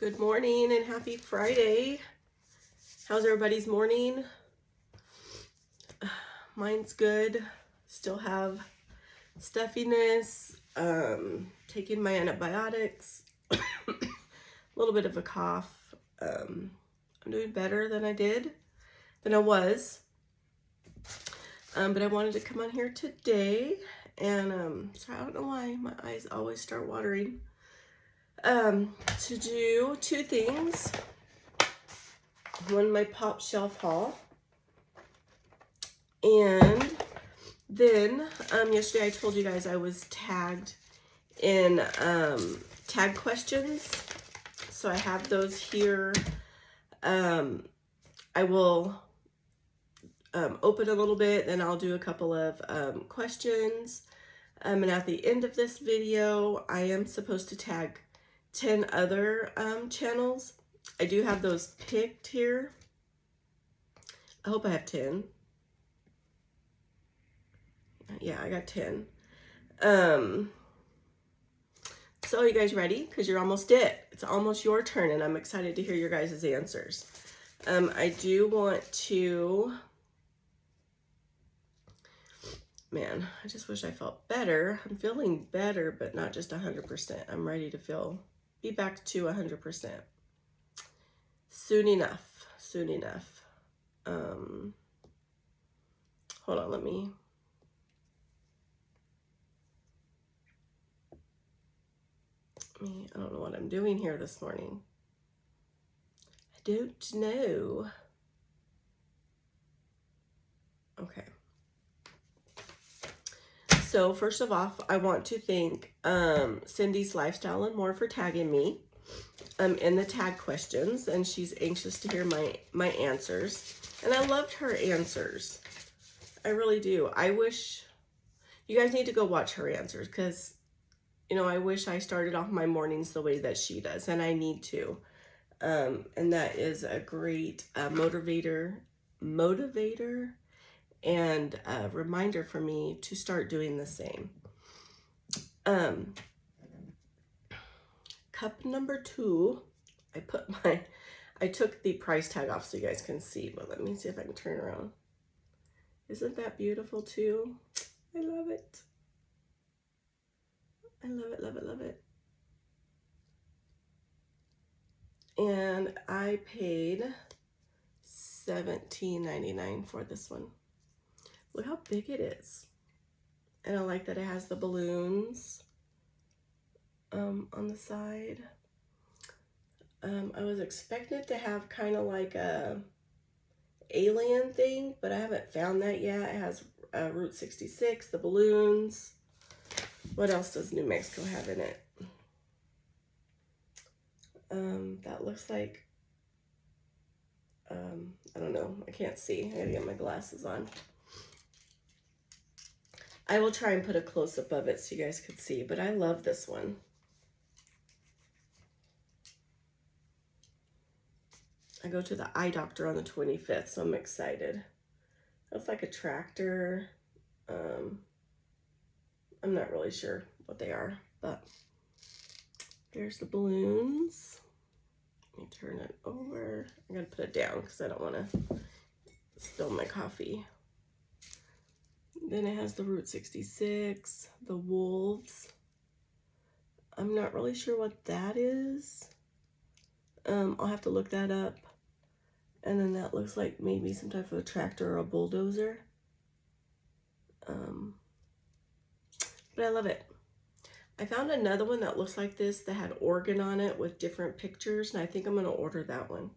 Good morning and happy Friday. How's everybody's morning? Mine's good. Still have stuffiness, taking my antibiotics, a little bit of a cough. I'm doing better than I was. But I wanted to come on here today and sorry, I don't know why my eyes always start watering. To do two things. One, my pop shelf haul, and then yesterday I told you guys I was tagged in tag questions, so I have those here. I will open a little bit, then I'll do a couple of questions, and at the end of this video I am supposed to tag 10 other channels. I do have those picked here. I hope I have 10. Yeah, I got 10. So you guys ready? Because you're almost it. It's almost your turn, and I'm excited to hear your guys' answers. I do want to... Man, I just wish I felt better. I'm feeling better, but not just 100%. I'm ready to be back to 100%. Soon enough. Soon enough. Hold on, I don't know what I'm doing here this morning. I don't know. Okay. So first of all, I want to thank Cindy's Lifestyle and More for tagging me in the tag questions, and she's anxious to hear my answers. And I loved her answers. I really do. I wish you guys need to go watch her answers, because you know, I wish I started off my mornings the way that she does, and I need to. And that is a great motivator, and a reminder for me to start doing the same. Cup number 2, I took the price tag off so you guys can see, but let me see if I can turn around. Isn't that beautiful too? I love it. I love it, love it, love it. And I paid $17.99 for this one. Look how big it is. And I like that it has the balloons on the side. I was expecting it to have kind of like a alien thing, but I haven't found that yet. It has Route 66, the balloons. What else does New Mexico have in it? That looks like, I don't know. I can't see. I gotta get my glasses on. I will try and put a close-up of it so you guys can see, but I love this one. I go to the eye doctor on the 25th, so I'm excited. Looks like a tractor. I'm not really sure what they are, but there's the balloons. Let me turn it over. I'm gonna put it down because I don't want to spill my coffee. Then it has the Route 66, the wolves. I'm not really sure what that is. I'll have to look that up. And then that looks like maybe some type of a tractor or a bulldozer. But I love it. I found another one that looks like this that had Oregon on it with different pictures, and I think I'm going to order that one.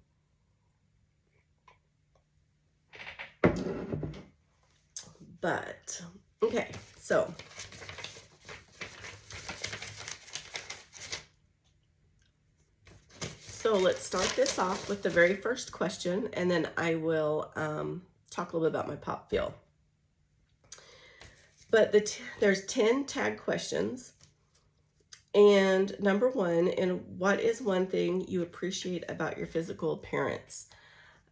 But, okay, so let's start this off with the very first question, and then I will talk a little bit about my pop feel. But there's 10 tag questions. And number 1, and what is one thing you appreciate about your physical appearance?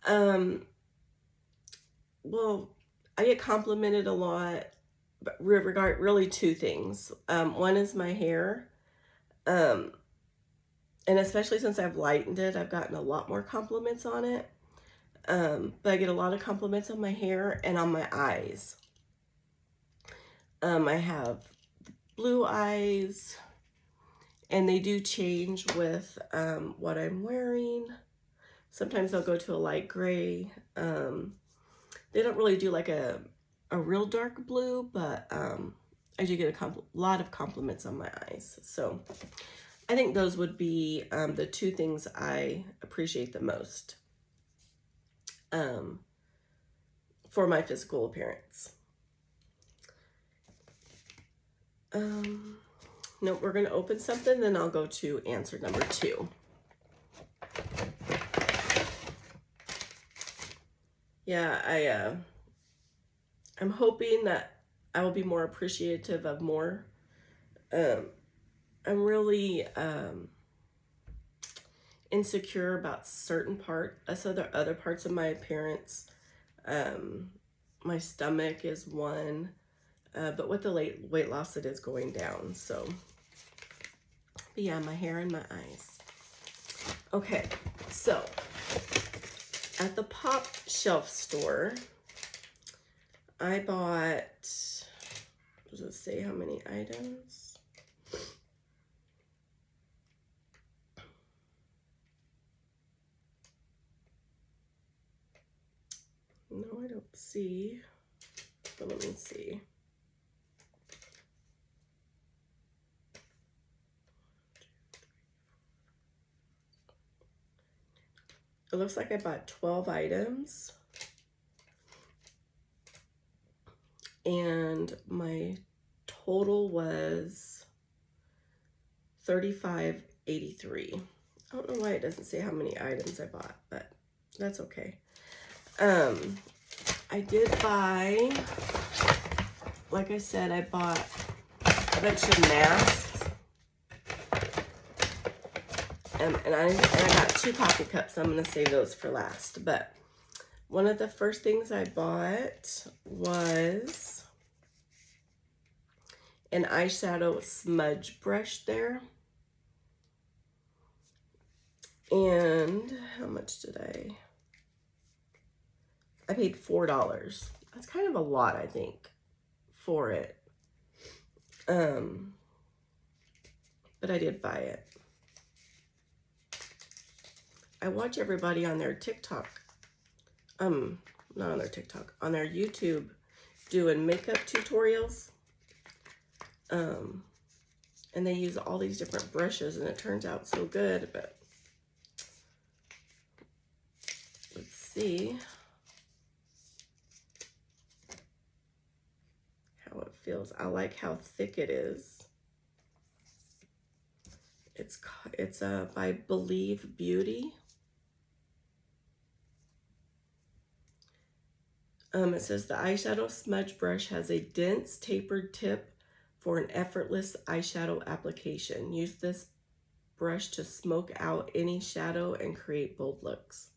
Well, I get complimented a lot, but really 2 things. One is my hair. And especially since I've lightened it, I've gotten a lot more compliments on it. But I get a lot of compliments on my hair and on my eyes. I have blue eyes, and they do change with what I'm wearing. Sometimes I'll go to a light gray. They don't really do like a real dark blue, but I do get a lot of compliments on my eyes. So I think those would be the two things I appreciate the most for my physical appearance. No, we're going to open something, then I'll go to answer number 2. Yeah, I'm hoping that I will be more appreciative of more. I'm really insecure about certain other parts of my appearance. My stomach is one, but with the weight loss, it is going down. So, but yeah, my hair and my eyes. Okay, so at the Pop Shelf store, I bought, does it say how many items? No, I don't see, but let me see. It looks like I bought 12 items. And my total was $35.83. I don't know why it doesn't say how many items I bought, but that's okay. I did buy, like I said, I bought a bunch of masks. And I got 2 coffee cups. I'm going to save those for last. But one of the first things I bought was an eyeshadow smudge brush there. And how much did I paid $4. That's kind of a lot, I think, for it. But I did buy it. I watch everybody on their TikTok, not on their TikTok, on their YouTube doing makeup tutorials. And they use all these different brushes and it turns out so good, but let's see how it feels. I like how thick it is. It's by Believe Beauty. It says the eyeshadow smudge brush has a dense tapered tip for an effortless eyeshadow application. Use this brush to smoke out any shadow and create bold looks.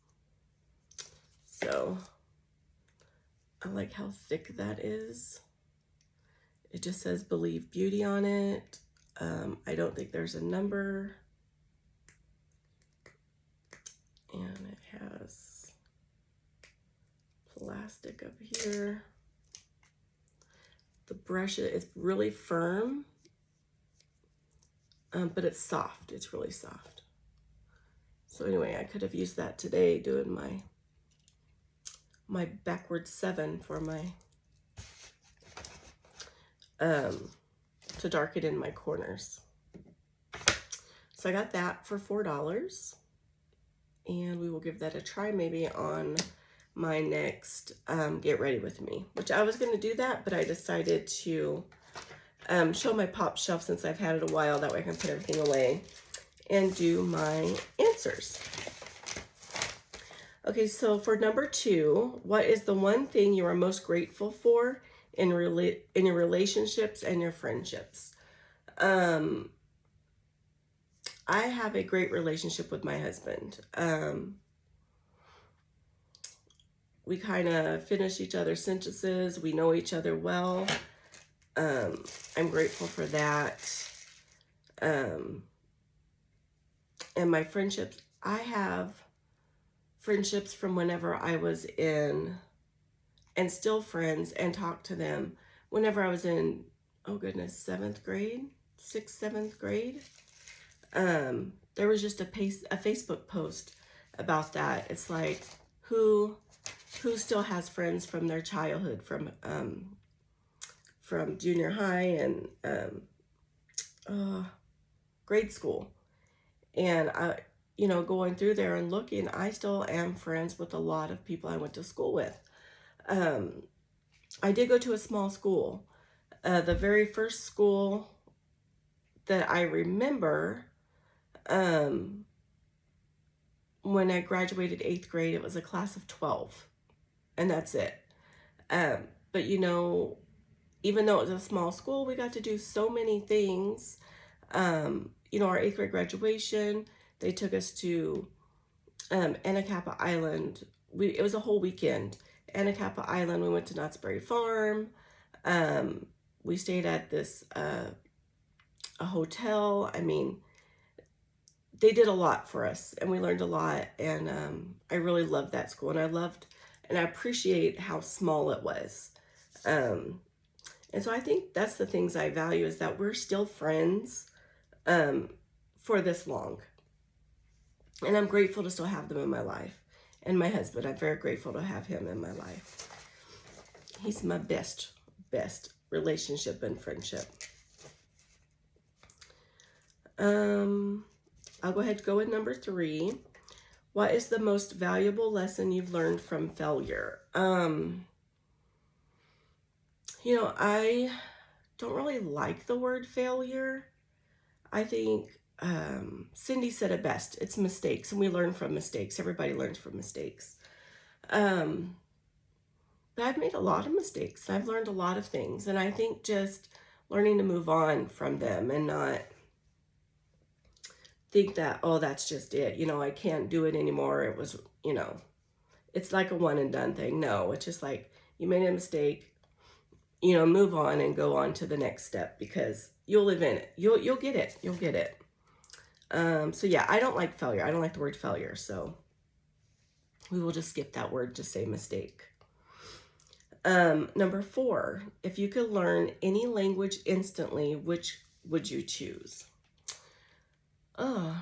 So I like how thick that is. It just says Believe Beauty on it. I don't think there's a number. And it has plastic up here. The brush is really firm, but it's soft. It's really soft. So anyway, I could have used that today doing my backward 7 for my to darken in my corners. So I got that for $4, and we will give that a try maybe on my next Get Ready With Me, which I was going to do that, but I decided to show my pop shelf since I've had it a while. That way I can put everything away and do my answers. Okay, so for number 2, what is the one thing you are most grateful for in your relationships and your friendships? I have a great relationship with my husband. We kind of finish each other's sentences. We know each other well. I'm grateful for that. And my friendships, I have friendships from whenever I was in, and still friends, and talk to them whenever I was in, oh goodness, 7th grade, 6th, 7th grade. There was just a Facebook post about that. It's like, who still has friends from their childhood, from junior high and grade school. And I, going through there and looking, I still am friends with a lot of people I went to school with. I did go to a small school. The very first school that I remember, when I graduated 8th grade, it was a class of 12, and that's it. But even though it was a small school, we got to do so many things. Our 8th grade graduation, they took us to Anacapa Island. It was a whole weekend. Anacapa Island, we went to Knott's Berry Farm. We stayed at this a hotel. I mean, they did a lot for us, and we learned a lot, and I really loved that school, and I appreciate how small it was. And so I think that's the things I value, is that we're still friends for this long. And I'm grateful to still have them in my life. And my husband, I'm very grateful to have him in my life. He's my best relationship and friendship. I'll go ahead and go with number 3. What is the most valuable lesson you've learned from failure? I don't really like the word failure. I think Cindy said it best. It's mistakes, and we learn from mistakes. Everybody learns from mistakes. But I've made a lot of mistakes. I've learned a lot of things, and I think just learning to move on from them and not think that, oh, that's just it. I can't do it anymore. It was, it's like a one and done thing. No, it's just like, you made a mistake, move on and go on to the next step, because you'll live in it. You'll get it. You'll get it. So yeah, I don't like failure. I don't like the word failure. So we will just skip that word, just say mistake. Number 4, if you could learn any language instantly, which would you choose? I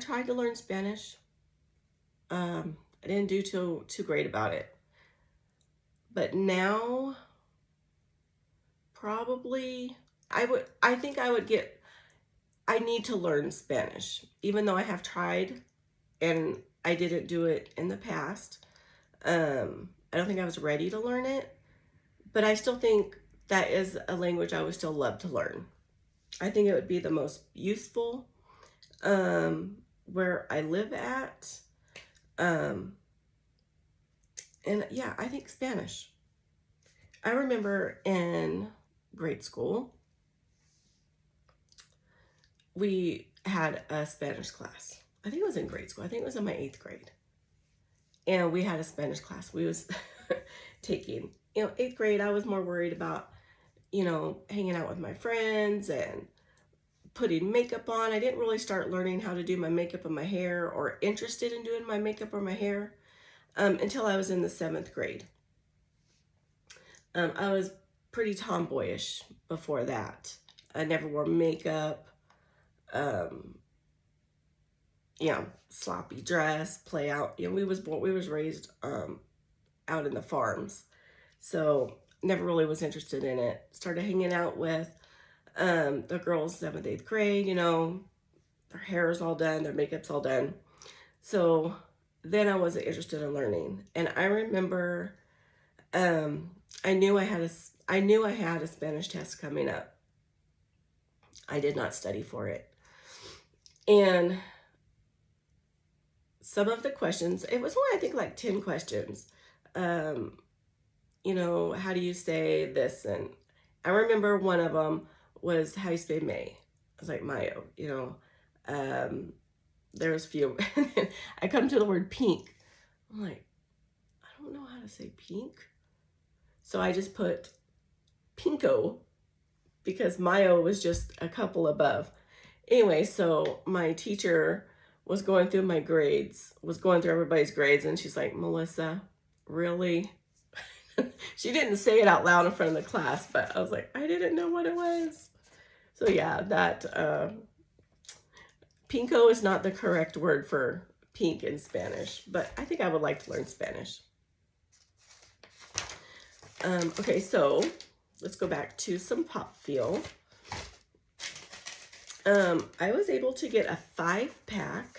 tried to learn Spanish. I didn't do too great about it. But now, probably, I need to learn Spanish, even though I have tried and I didn't do it in the past. I don't think I was ready to learn it, but I still think that is a language I would still love to learn. I think it would be the most useful where I live at. And yeah, I think Spanish. I remember in grade school, we had a Spanish class. I think it was in grade school. I think it was in my 8th grade. And we had a Spanish class. We was taking, 8th grade, I was more worried about, hanging out with my friends and putting makeup on. I didn't really start learning how to do my makeup and my hair, or interested in doing my makeup or my hair, until I was in the 7th grade. I was pretty tomboyish before that. I never wore makeup, sloppy dress, play out. We was raised out in the farms, so never really was interested in it. Started hanging out with the girls 7th, 8th grade. Their hair is all done, their makeup's all done. So then I wasn't interested in learning. And I remember I knew I had a Spanish test coming up. I did not study for it. And some of the questions, it was only, I think, like 10 questions. How do you say this? And I remember one of them was, how you say May? I was like, Mayo, there was a few. I come to the word pink. I'm like, I don't know how to say pink. So I just put pinko, because Mayo was just a couple above. Anyway, so my teacher was going through my grades, was going through everybody's grades, and she's like, Melissa, really? She didn't say it out loud in front of the class, but I was like, I didn't know what it was. So yeah, that pinko is not the correct word for pink in Spanish, but I think I would like to learn Spanish. Okay, so let's go back to some Pop Feel. I was able to get a 5-pack.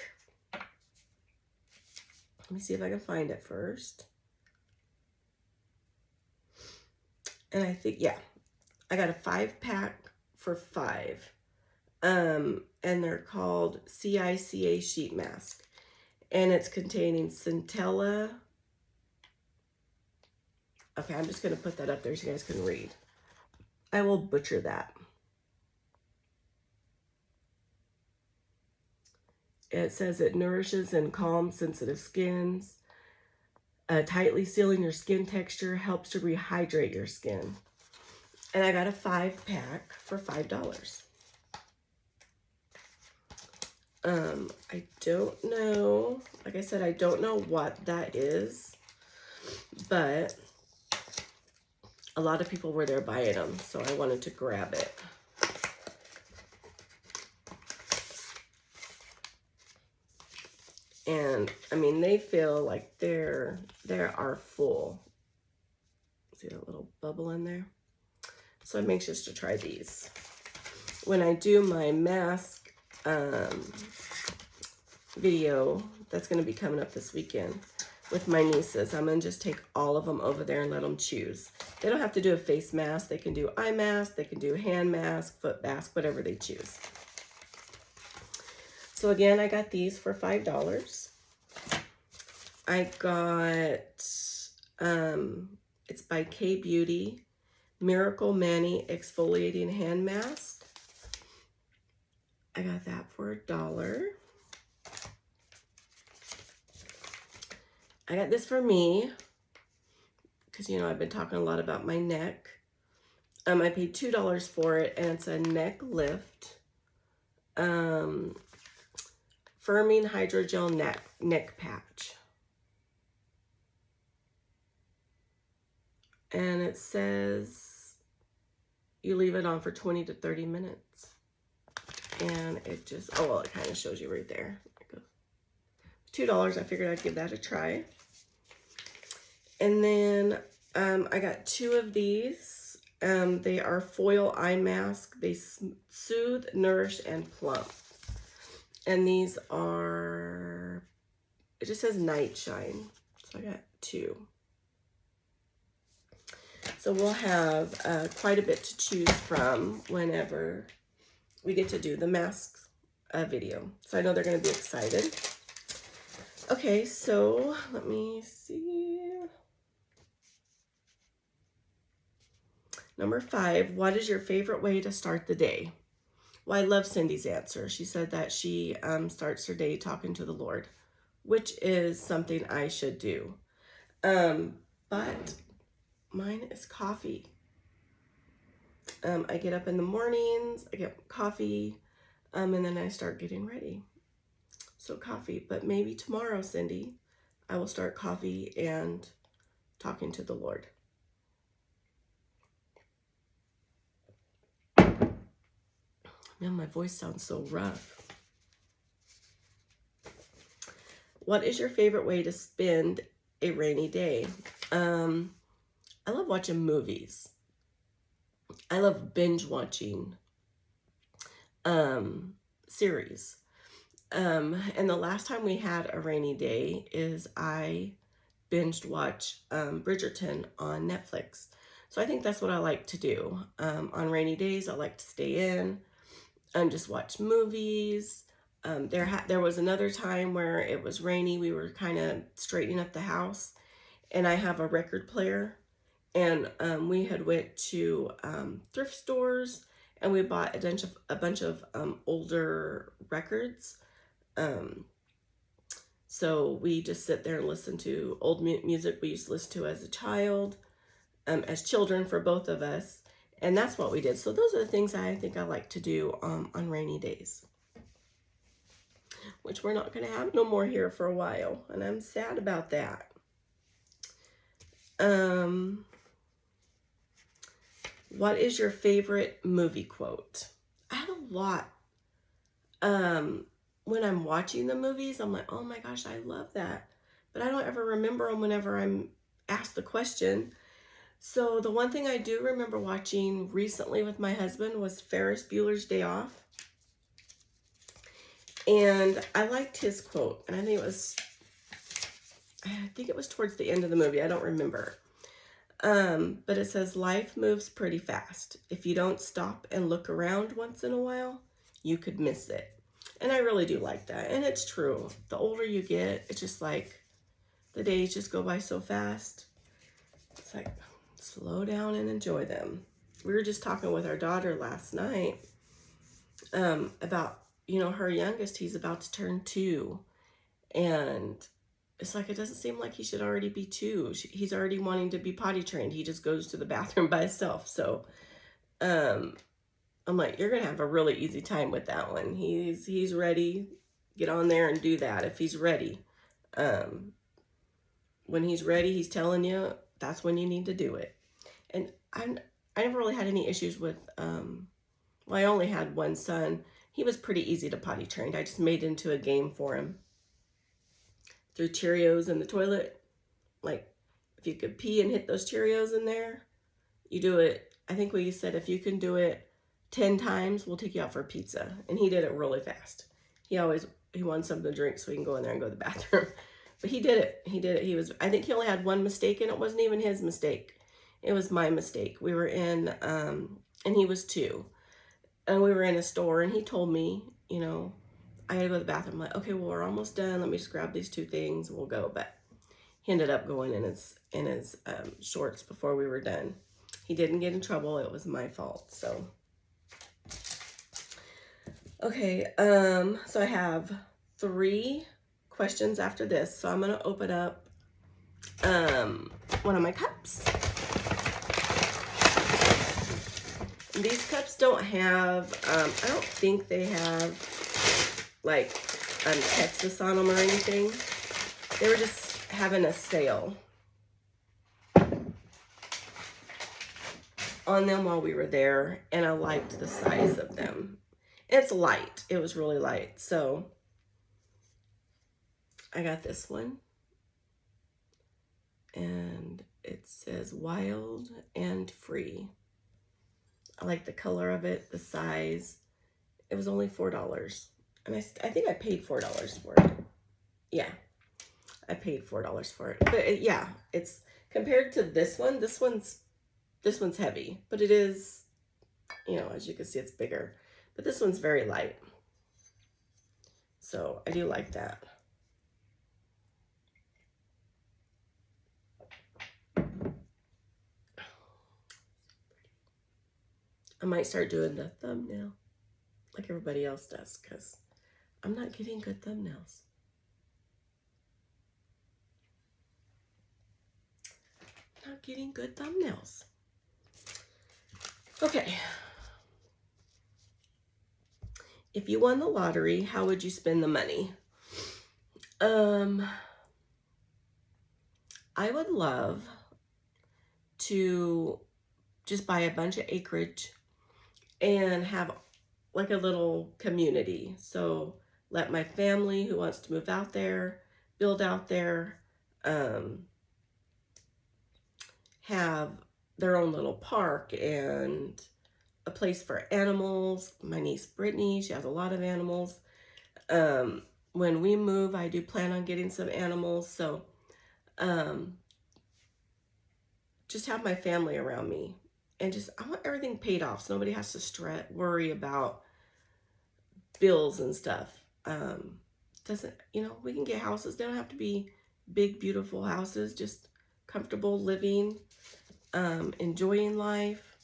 Let me see if I can find it first. And I think, yeah, I got a 5-pack for $5. And they're called CICA sheet mask. And it's containing centella. Okay, I'm just going to put that up there so you guys can read. I will butcher that. It says it nourishes and calms sensitive skins. Tightly sealing your skin texture, helps to rehydrate your skin. And I got a 5-pack for $5. I don't know, like I said, I don't know what that is, but a lot of people were there buying them, so I wanted to grab it. And I mean, they feel like they are full. See that little bubble in there? So I'm anxious to try these. When I do my mask video, that's going to be coming up this weekend with my nieces, I'm going to just take all of them over there and let them choose. They don't have to do a face mask. They can do eye mask. They can do hand mask, foot mask, whatever they choose. So again, I got these for $5. I got, it's by K Beauty, Miracle Mani Exfoliating Hand Mask. I got that for $1. I got this for me, because, you know, I've been talking a lot about my neck. I paid $2 for it, and it's a neck lift. Firming Hydrogel neck patch. And it says you leave it on for 20 to 30 minutes. And it just, oh, well, it kind of shows you right there. $2, I figured I'd give that a try. And then I got 2 of these. They are foil eye mask. They soothe, nourish, and plump. And these are, it just says night shine. So I got 2. So we'll have quite a bit to choose from whenever we get to do the masks video. So I know they're going to be excited. Okay, so let me see. Number 5, what is your favorite way to start the day? Well, I love Cindy's answer. She said that she starts her day talking to the Lord, which is something I should do. But mine is coffee. I get up in the mornings, I get coffee, and then I start getting ready. So coffee, but maybe tomorrow, Cindy, I will start coffee and talking to the Lord. Man, my voice sounds so rough. What is your favorite way to spend a rainy day? I love watching movies. I love binge watching series. And the last time we had a rainy day is I binged watch Bridgerton on Netflix. So I think that's what I like to do. On rainy days, I like to stay in and just watch movies. There was another time where it was rainy. We were kind of straightening up the house, and I have a record player, and we had went to thrift stores, and we bought a bunch of older records. So we just sit there and listen to old music we used to listen to as a child, as children for both of us. And that's what we did. So those are the things I think I like to do on rainy days. which we're not going to have no more here for a while, and I'm sad about that. What is your favorite movie quote? I have a lot. When I'm watching the movies, I'm like, oh my gosh, I love that. But I don't ever remember them whenever I'm asked the question. So the one thing I do remember watching recently with my husband was Ferris Bueller's Day Off. And I liked his quote, and I think it was towards the end of the movie. I don't remember. But it says, life moves pretty fast. If you don't stop and look around once in a while, you could miss it. And I really do like that. And it's true. The older you get, it's just like the days just go by so fast. It's like, slow down and enjoy them. We were just talking with our daughter last night about, her youngest, he's about to turn 2. And it's like, it doesn't seem like he should already be 2. He's already wanting to be potty trained. He just goes to the bathroom by himself. So I'm like, you're going to have a really easy time with that one. He's ready. Get on there and do that if he's ready. When he's ready, he's telling you that's when you need to do it. And I never really had any issues with, I only had one son. He was pretty easy to potty train. I just made it into a game for him. Threw Cheerios in the toilet. Like, if you could pee and hit those Cheerios in there, you do it. I think we said if you can do it 10 times, we'll take you out for pizza. And he did it really fast. He wanted something to drink so he can go in there and go to the bathroom. But he did it. I think he only had one mistake, and it wasn't even his mistake. It was my mistake. We were in, and he was 2. And we were in a store, and he told me, I gotta go to the bathroom. I'm like, okay, well, we're almost done. Let me just grab these 2 things and we'll go. But he ended up going in his shorts before we were done. He didn't get in trouble. It was my fault. So, okay. So I have 3 questions after this. So I'm gonna open up one of my cups. And these cups don't have, I don't think they have like Texas on them or anything. They were just having a sale on them while we were there, and I liked the size of them. It's light. It was really light. So I got this one, and it says wild and free. I like the color of it, the size. It was only $4. And I think I paid $4 for it. Yeah, I paid $4 for it. But yeah, it's compared to this one's heavy, but it is, as you can see, it's bigger. But this one's very light. So I do like that. I might start doing the thumbnail like everybody else does, because I'm not getting good thumbnails. Not getting good thumbnails. Okay. If you won the lottery, how would you spend the money? I would love to just buy a bunch of acreage and have like a little community. So let my family who wants to move out there, build out there, have their own little park and a place for animals. My niece Brittany, she has a lot of animals. When we move, I do plan on getting some animals. So just have my family around me. And I want everything paid off so nobody has to worry about bills and stuff. We can get houses. They don't have to be big, beautiful houses, just comfortable living, enjoying life,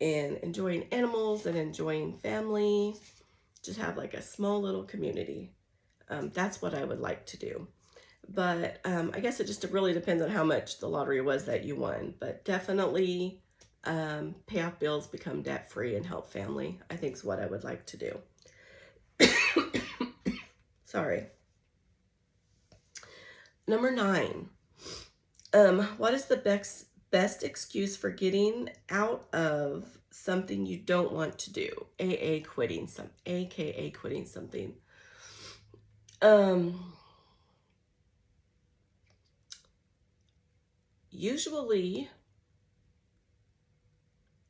and enjoying animals and enjoying family. Just have like a small little community. That's what I would like to do. But I guess it just really depends on how much the lottery was that you won. But definitely pay off bills, become debt free, and help family, I think is what I would like to do. Sorry. Number 9. What is the best excuse for getting out of something you don't want to do? AKA quitting something. Usually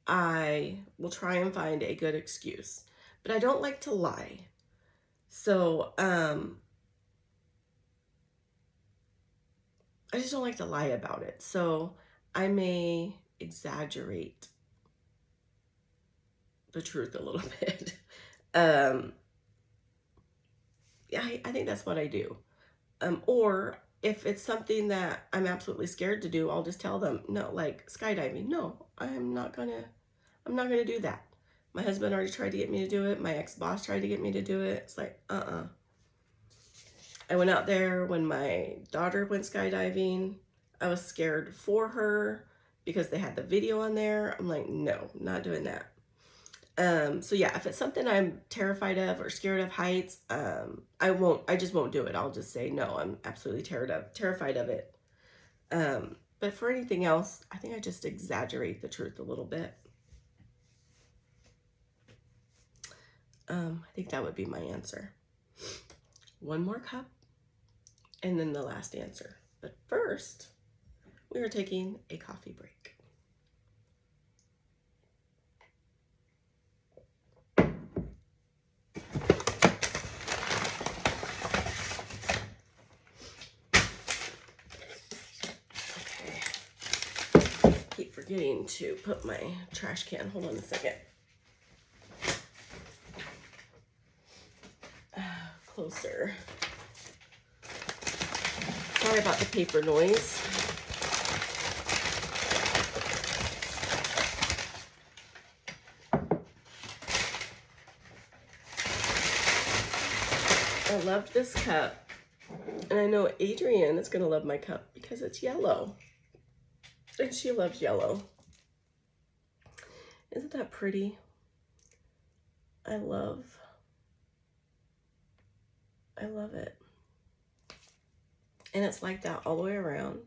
I will try and find a good excuse, but I don't like to lie. So, I just don't like to lie about it. So I may exaggerate the truth a little bit. Yeah, I think that's what I do. Or if it's something that I'm absolutely scared to do, I'll just tell them, no, like skydiving. No, I'm not gonna do that. My husband already tried to get me to do it. My ex-boss tried to get me to do it. It's like, I went out there when my daughter went skydiving. I was scared for her because they had the video on there. I'm like, no, not doing that. So yeah, if it's something I'm terrified of or scared of heights, I just won't do it. I'll just say, no, I'm absolutely terrified of it. But for anything else, I think I just exaggerate the truth a little bit. I think that would be my answer. One more cup and then the last answer. But first, we are taking a coffee break. Keep forgetting to put my trash can. Hold on a second. Closer. Sorry about the paper noise. I loved this cup. And I know Adrienne is going to love my cup because it's yellow. And she loves yellow. Isn't that pretty? I love it. And it's like that all the way around.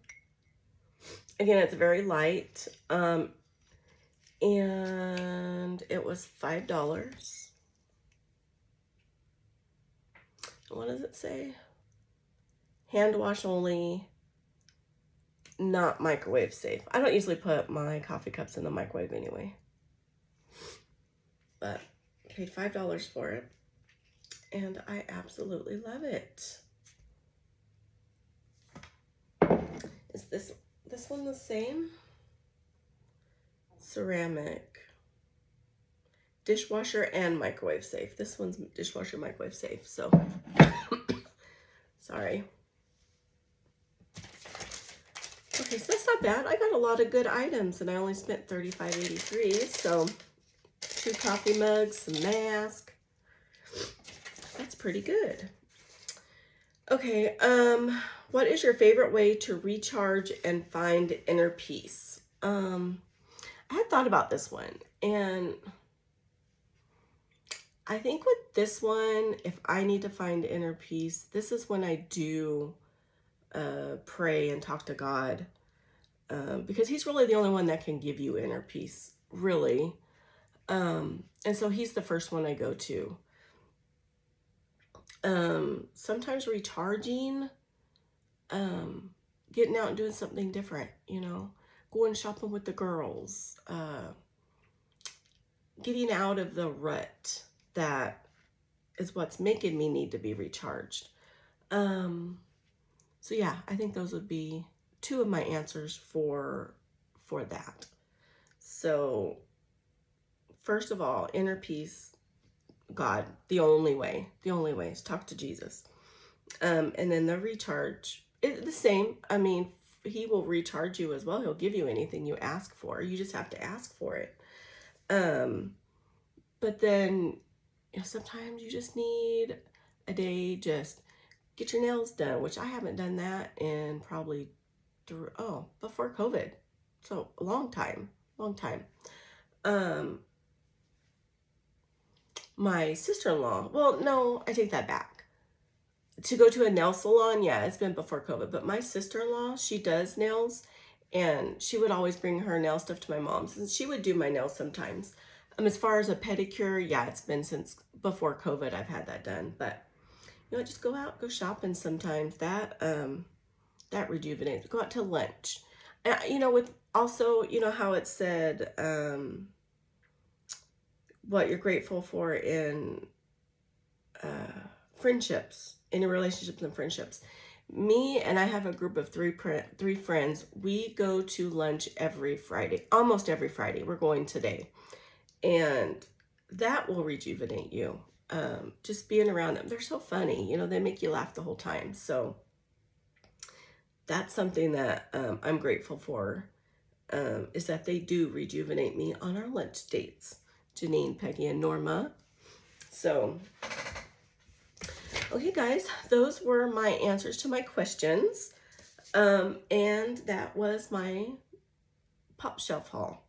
Again, it's very light. And it was $5. What does it say? Hand wash only, not microwave safe. I don't usually put my coffee cups in the microwave anyway. But I paid $5 for it. And I absolutely love it. Is this one the same? Ceramic. Dishwasher and microwave safe. This one's dishwasher, microwave safe. So, sorry. Okay, so that's not bad. I got a lot of good items and I only spent $35.83. So 2 coffee mugs, some mask. That's pretty good. Okay, what is your favorite way to recharge and find inner peace? I had thought about this one, and I think with this one, if I need to find inner peace, this is when I do pray and talk to God, because he's really the only one that can give you inner peace, really. And so he's the first one I go to. Sometimes recharging, getting out and doing something different, going shopping with the girls, getting out of the rut that is what's making me need to be recharged. So yeah, I think those would be 2 of my answers for that. So first of all, inner peace, God, the only way is talk to Jesus. And then the recharge is the same. I mean, he will recharge you as well. He'll give you anything you ask for. You just have to ask for it. But then, sometimes you just need a day, just get your nails done, which I haven't done that in probably before COVID. So a long time. My sister-in-law, well, no, I take that back. to go to a nail salon, yeah, it's been before COVID, but my sister-in-law, she does nails, and she would always bring her nail stuff to my mom's, and she would do my nails sometimes. As far as a pedicure, yeah, it's been since before COVID I've had that done, but you know, just go out, go shopping sometimes. That rejuvenates. Go out to lunch. You know, with also, you know how it said what you're grateful for in friendships, in your relationships and friendships. Me and I have a group of three friends. We go to lunch every Friday, almost every Friday. We're going today. And that will rejuvenate you. Just being around them. They're so funny. You know, they make you laugh the whole time. So that's something that I'm grateful for, is that they do rejuvenate me on our lunch dates. Janine, Peggy, and Norma. So, okay, guys, those were my answers to my questions. And that was my pop shelf haul.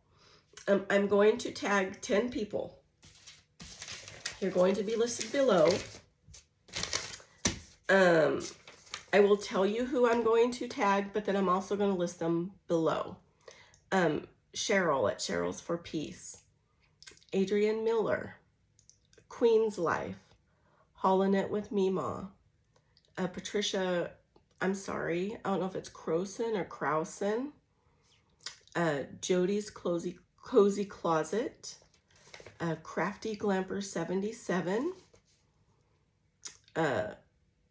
I'm going to tag 10 people. You're going to be listed below. I will tell you who I'm going to tag, but then I'm also going to list them below. Cheryl at Cheryl's for Peace. Adrian Miller. Queen's Life. Haulin' It with Mima. Patricia, I'm sorry, I don't know if it's Croson or Crowson. Jody's Cozy Closet. Crafty Glamper 77.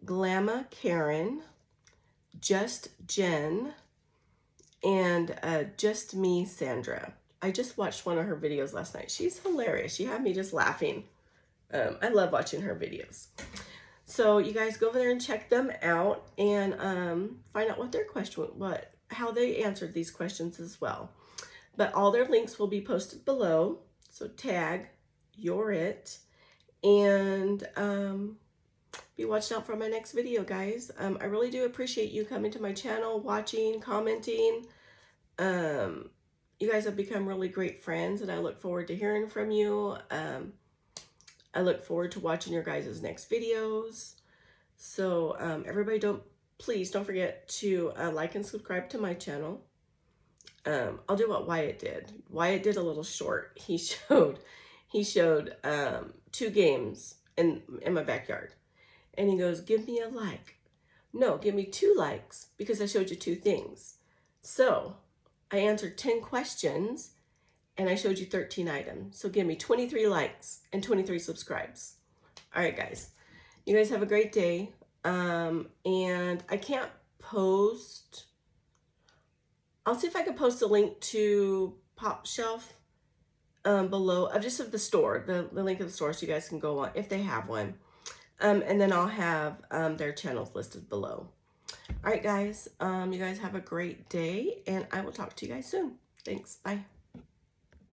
Glamma Karen. Just Jen. And Just Me-Sandra. I just watched one of her videos last night. She's hilarious. She had me just laughing. I love watching her videos. So you guys go over there and check them out and find out what their question, how they answered these questions as well. But all their links will be posted below. So tag You're It, and be watching out for my next video, guys. I really do appreciate you coming to my channel, watching, commenting. You guys have become really great friends, and I look forward to hearing from you. I look forward to watching your guys' next videos. So everybody, please don't forget to like and subscribe to my channel. I'll do what Wyatt did. Wyatt did a little short. He showed 2 games in my backyard. And he goes, give me a like. No, give me 2 likes because I showed you 2 things. So I answered 10 questions and I showed you 13 items. So give me 23 likes and 23 subscribes. All right, guys. You guys have a great day. And I can't post. I'll see if I can post a link to Pop Shelf below, just of the store, the link of the store, so you guys can go on if they have one. And then I'll have their channels listed below. All right, guys. You guys have a great day, and I will talk to you guys soon. Thanks. Bye.